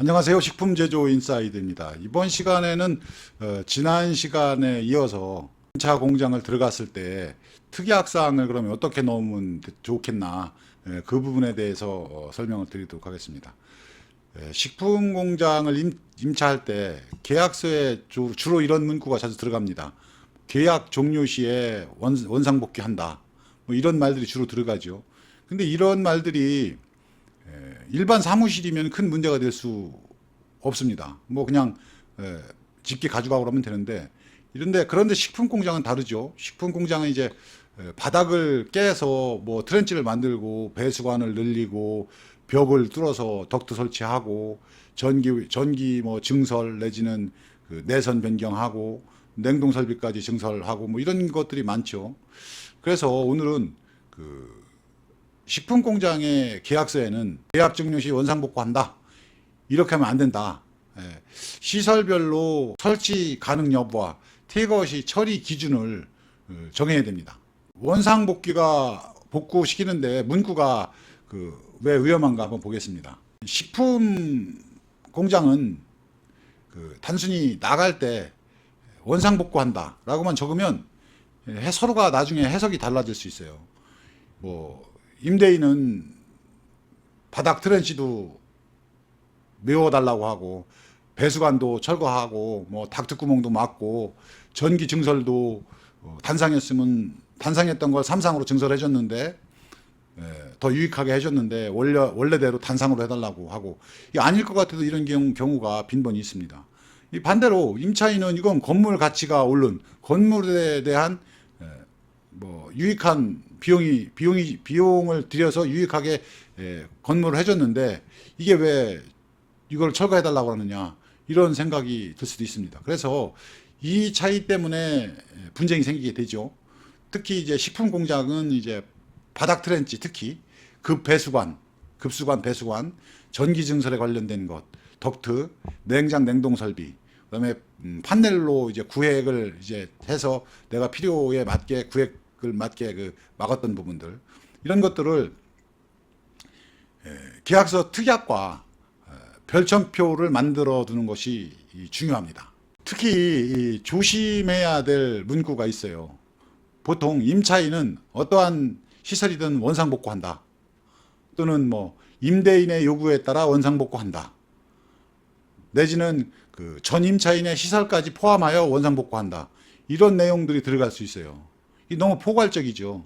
안녕하세요. 식품제조 인사이드입니다. 이번 시간에는 지난 시간에 이어서 1차 공장을 들어갔을 때 특이학사항을 그러면 어떻게 넣으면 좋겠나, 그 부분에 대해서 설명을 드리도록 하겠습니다. 식품 공장을 임차할 때 계약서에 주로 이런 문구가 자주 들어갑니다. 계약 종료 시에 원상복귀한다. 뭐 이런 말들이 주로 들어가죠. 근데 이런 말들이 일반 사무실이면 큰 문제가 될 수 없습니다. 뭐 그냥 집게 가져가고 그러면 되는데, 그런데 식품 공장은 다르죠. 식품 공장은 이제 바닥을 깨서 뭐 트렌치를 만들고 배수관을 늘리고 벽을 뚫어서 덕트 설치하고 전기 뭐 증설 내지는 그 내선 변경하고 냉동 설비까지 증설하고 뭐 이런 것들이 많죠. 그래서 오늘은 그 식품 공장의 계약서에는 계약 종료 시 원상복구한다, 이렇게 하면 안 된다. 시설별로 설치 가능 여부와 퇴거 시 처리 기준을 정해야 됩니다. 복구시키는데 문구가 왜 위험한가 한번 보겠습니다. 식품 공장은 단순히 나갈 때 원상복구한다 라고만 적으면 서로가 나중에 해석이 달라질 수 있어요. 뭐 임대인은 바닥 트렌치도 메워달라고 하고 배수관도 철거하고 뭐 닥트 구멍도 막고 전기 증설도 단상했던 걸 삼상으로 증설해줬는데 더 유익하게 해줬는데 원래대로 단상으로 해달라고 하고, 이게 아닐 것 같아도 이런 경우가 빈번히 있습니다. 이 반대로 임차인은 이건 건물 가치가 오른 건물에 대한 뭐 유익한 비용을 들여서 유익하게 건물을 해줬는데 이게 왜 이걸 철거해달라고 하느냐, 이런 생각이 들 수도 있습니다. 그래서 이 차이 때문에 분쟁이 생기게 되죠. 특히 이제 식품 공장은 이제 바닥 트렌치, 특히 급수관, 배수관, 전기 증설에 관련된 것, 덕트, 냉장 냉동 설비, 그다음에 판넬로 이제 구획을 이제 해서 내가 필요에 맞게 구획을 맞게 막았던 부분들, 이런 것들을 계약서 특약과 별첨표를 만들어 두는 것이 중요합니다. 특히 조심해야 될 문구가 있어요. 보통 임차인은 어떠한 시설이든 원상복구한다, 또는 뭐 임대인의 요구에 따라 원상복구한다, 내지는 전 임차인의 시설까지 포함하여 원상복구한다, 이런 내용들이 들어갈 수 있어요. 이 너무 포괄적이죠.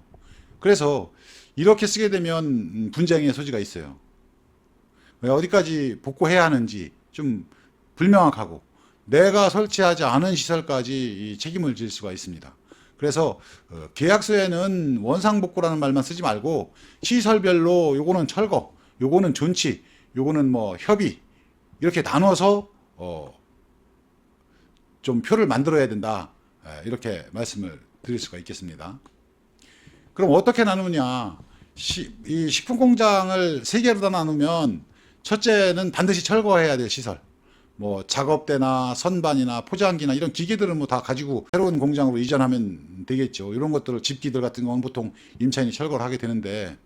그래서 이렇게 쓰게 되면 분쟁의 소지가 있어요. 왜 어디까지 복구해야 하는지 좀 불명확하고 내가 설치하지 않은 시설까지 책임을 질 수가 있습니다. 그래서 계약서에는 원상복구라는 말만 쓰지 말고 시설별로 요거는 철거, 요거는 존치, 요거는 뭐 협의, 이렇게 나눠서 좀 표를 만들어야 된다, 이렇게 말씀을 드릴 수가 있겠습니다. 그럼 어떻게 나누냐? 이 식품 공장을 세 개로 다 나누면 첫째는 반드시 철거해야 될 시설, 뭐 작업대나 선반이나 포장기나 이런 기계들은 뭐 다 가지고 새로운 공장으로 이전하면 되겠죠. 이런 것들을 집기들 같은 경우는 보통 임차인이 철거를 하게 되는데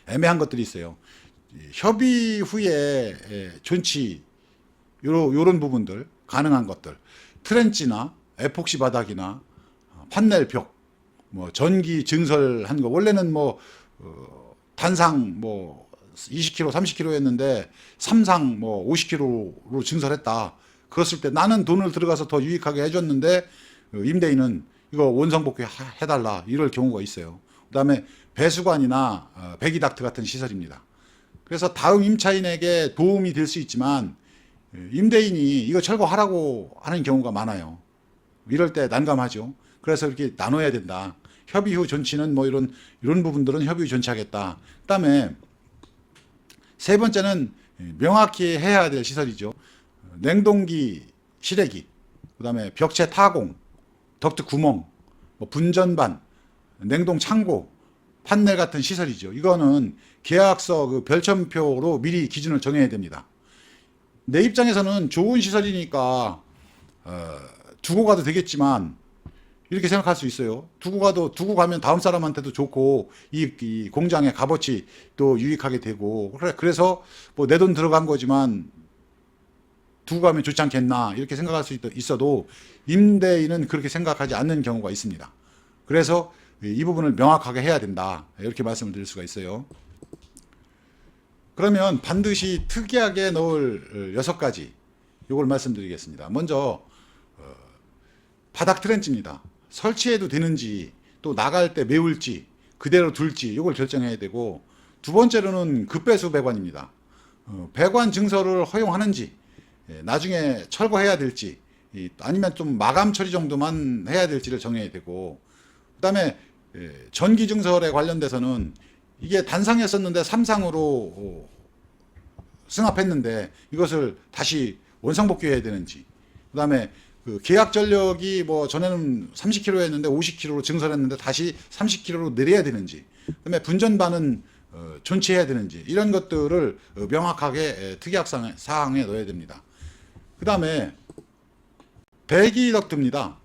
애매한 것들이 있어요. 협의 후에 존치, 요런 부분들 가능한 것들, 트렌치나 에폭시 바닥이나 판넬 벽, 뭐 전기 증설한 거, 원래는 뭐 단상 뭐 20kg, 30kg였는데 삼상 뭐 50kg로 증설했다. 그랬을 때 나는 돈을 들어가서 더 유익하게 해줬는데 임대인은 이거 원상복귀 해달라, 이럴 경우가 있어요. 그다음에 배수관이나 배기닥트 같은 시설입니다. 그래서 다음 임차인에게 도움이 될 수 있지만 임대인이 이거 철거하라고 하는 경우가 많아요. 이럴 때 난감하죠. 그래서 이렇게 나눠야 된다. 협의 후 존치는 뭐 이런 부분들은 협의 후 존치하겠다. 그다음에 세 번째는 명확히 해야 될 시설이죠. 냉동기, 실외기, 그다음에 벽체 타공, 덕트 구멍, 뭐 분전반, 냉동 창고, 판넬 같은 시설이죠. 이거는 계약서 별첨표로 미리 기준을 정해야 됩니다. 내 입장에서는 좋은 시설이니까 두고 가도 되겠지만 이렇게 생각할 수 있어요. 두고 가면 다음 사람한테도 좋고 이 공장의 값어치 또 유익하게 되고 그래서 뭐 내 돈 들어간 거지만 두고 가면 좋지 않겠나 이렇게 생각할 수 있어도 임대인은 그렇게 생각하지 않는 경우가 있습니다. 그래서 이 부분을 명확하게 해야 된다 이렇게 말씀을 드릴 수가 있어요. 그러면 반드시 특이하게 넣을 6가지 이걸 말씀드리겠습니다. 먼저 바닥 트렌치입니다. 설치해도 되는지 또 나갈 때 메울지 그대로 둘지 이걸 결정해야 되고, 두 번째로는 급배수 배관입니다. 배관 증설을 허용하는지 나중에 철거해야 될지 아니면 좀 마감 처리 정도만 해야 될지를 정해야 되고, 그 다음에 전기 증설에 관련돼서는 이게 단상이었었는데 3상으로 승합했는데 이것을 다시 원상복귀해야 되는지, 그 다음에 그 계약 전력이 뭐 전에는 30km였는데 50km로 증설했는데 다시 30km로 내려야 되는지, 그다음에 분전반은 존치해야 되는지 이런 것들을 명확하게 특약 사항에 넣어야 됩니다. 그다음에 배기 덕트입니다.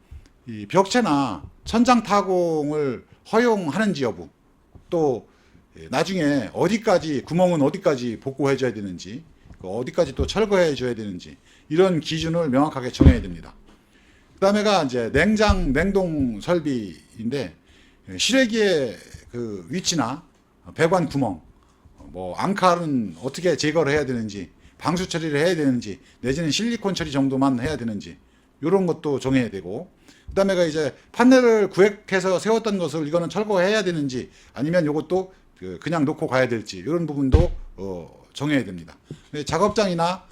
이 벽체나 천장 타공을 허용하는지 여부, 또 나중에 어디까지 구멍은 어디까지 복구해 줘야 되는지, 어디까지 또 철거해 줘야 되는지 이런 기준을 명확하게 정해야 됩니다. 그다음에가 이제 냉장 냉동 설비인데 실외기의 그 위치나 배관 구멍, 뭐 앙칼은 어떻게 제거를 해야 되는지, 방수 처리를 해야 되는지, 내지는 실리콘 처리 정도만 해야 되는지 이런 것도 정해야 되고, 그다음에가 이제 판넬을 구획해서 세웠던 것을 이거는 철거해야 되는지 아니면 이것도 그냥 놓고 가야 될지 이런 부분도 정해야 됩니다. 작업장이나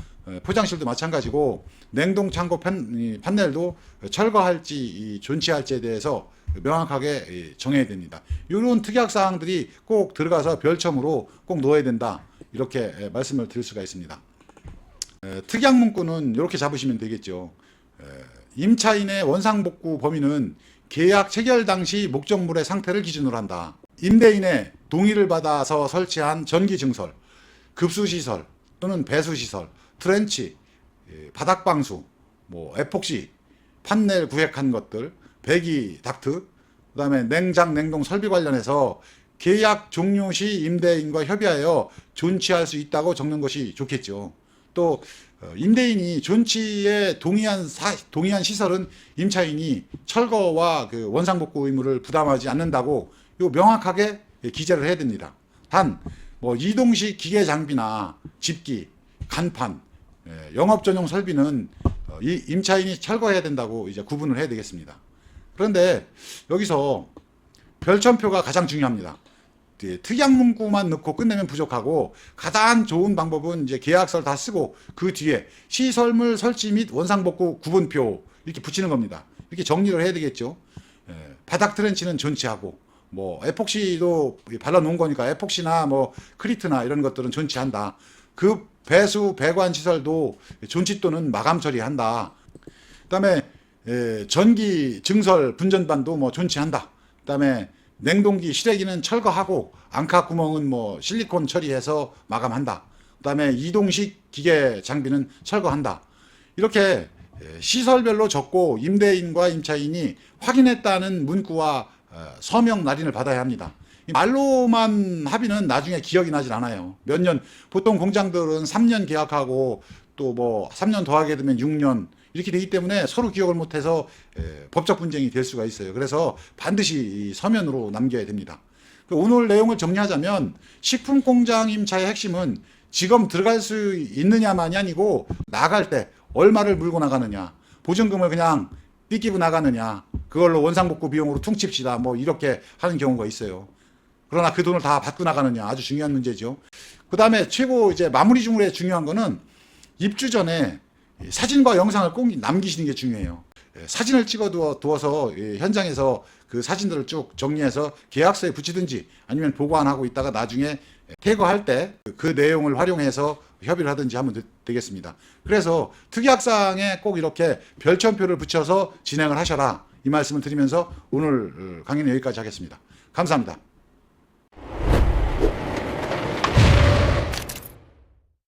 포장실도 마찬가지고 냉동 창고 판넬도 철거할지 존치할지에 대해서 명확하게 정해야 됩니다. 이런 특약 사항들이 꼭 들어가서 별첨으로 꼭 넣어야 된다 이렇게 말씀을 드릴 수가 있습니다. 특약 문구는 이렇게 잡으시면 되겠죠. 임차인의 원상복구 범위는 계약 체결 당시 목적물의 상태를 기준으로 한다. 임대인의 동의를 받아서 설치한 전기 증설, 급수시설 또는 배수시설, 트렌치, 바닥방수, 뭐 에폭시, 판넬 구획한 것들, 배기 닥트, 그다음에 냉장 냉동 설비 관련해서 계약 종료 시 임대인과 협의하여 존치할 수 있다고 적는 것이 좋겠죠. 또 임대인이 존치에 동의한 시설은 임차인이 철거와 그 원상복구 의무를 부담하지 않는다고 요 명확하게 기재를 해야 됩니다. 단 뭐 이동식 기계 장비나 집기, 간판, 영업 전용 설비는 이 임차인이 철거해야 된다고 이제 구분을 해야 되겠습니다. 그런데 여기서 별첨표가 가장 중요합니다. 특약 문구만 넣고 끝내면 부족하고, 가장 좋은 방법은 이제 계약서를 다 쓰고 그 뒤에 시설물 설치 및 원상복구 구분표 이렇게 붙이는 겁니다. 이렇게 정리를 해야 되겠죠. 바닥 트렌치는 존치하고, 뭐 에폭시도 발라 놓은 거니까 에폭시나 뭐 크리트나 이런 것들은 존치한다. 그 배수 배관 시설도 존치 또는 마감 처리한다. 그다음에 전기 증설 분전반도 뭐 존치한다. 그다음에 냉동기 실외기는 철거하고 앙카 구멍은 뭐 실리콘 처리해서 마감한다. 그다음에 이동식 기계 장비는 철거한다. 이렇게 시설별로 적고 임대인과 임차인이 확인했다는 문구와 서명 날인을 받아야 합니다. 말로만 합의는 나중에 기억이 나질 않아요. 몇 년, 보통 공장들은 3년 계약하고 또 뭐 3년 더 하게 되면 6년 이렇게 되기 때문에 서로 기억을 못해서 법적 분쟁이 될 수가 있어요. 그래서 반드시 서면으로 남겨야 됩니다. 오늘 내용을 정리하자면 식품 공장 임차의 핵심은 지금 들어갈 수 있느냐만이 아니고 나갈 때 얼마를 물고 나가느냐, 보증금을 그냥 삐끼고 나가느냐, 그걸로 원상복구 비용으로 퉁칩시다 뭐 이렇게 하는 경우가 있어요. 그러나 그 돈을 다 받고 나가느냐, 아주 중요한 문제죠. 그 다음에 최고 이제 마무리 중에 중요한 거는 입주 전에 사진과 영상을 꼭 남기시는 게 중요해요. 사진을 찍어 두어서 현장에서 그 사진들을 쭉 정리해서 계약서에 붙이든지 아니면 보관하고 있다가 나중에 퇴거할 때 그 내용을 활용해서 협의를 하든지 하면 되겠습니다. 그래서 특약사항에 꼭 이렇게 별첨표를 붙여서 진행을 하셔라 이 말씀을 드리면서 오늘 강의는 여기까지 하겠습니다. 감사합니다.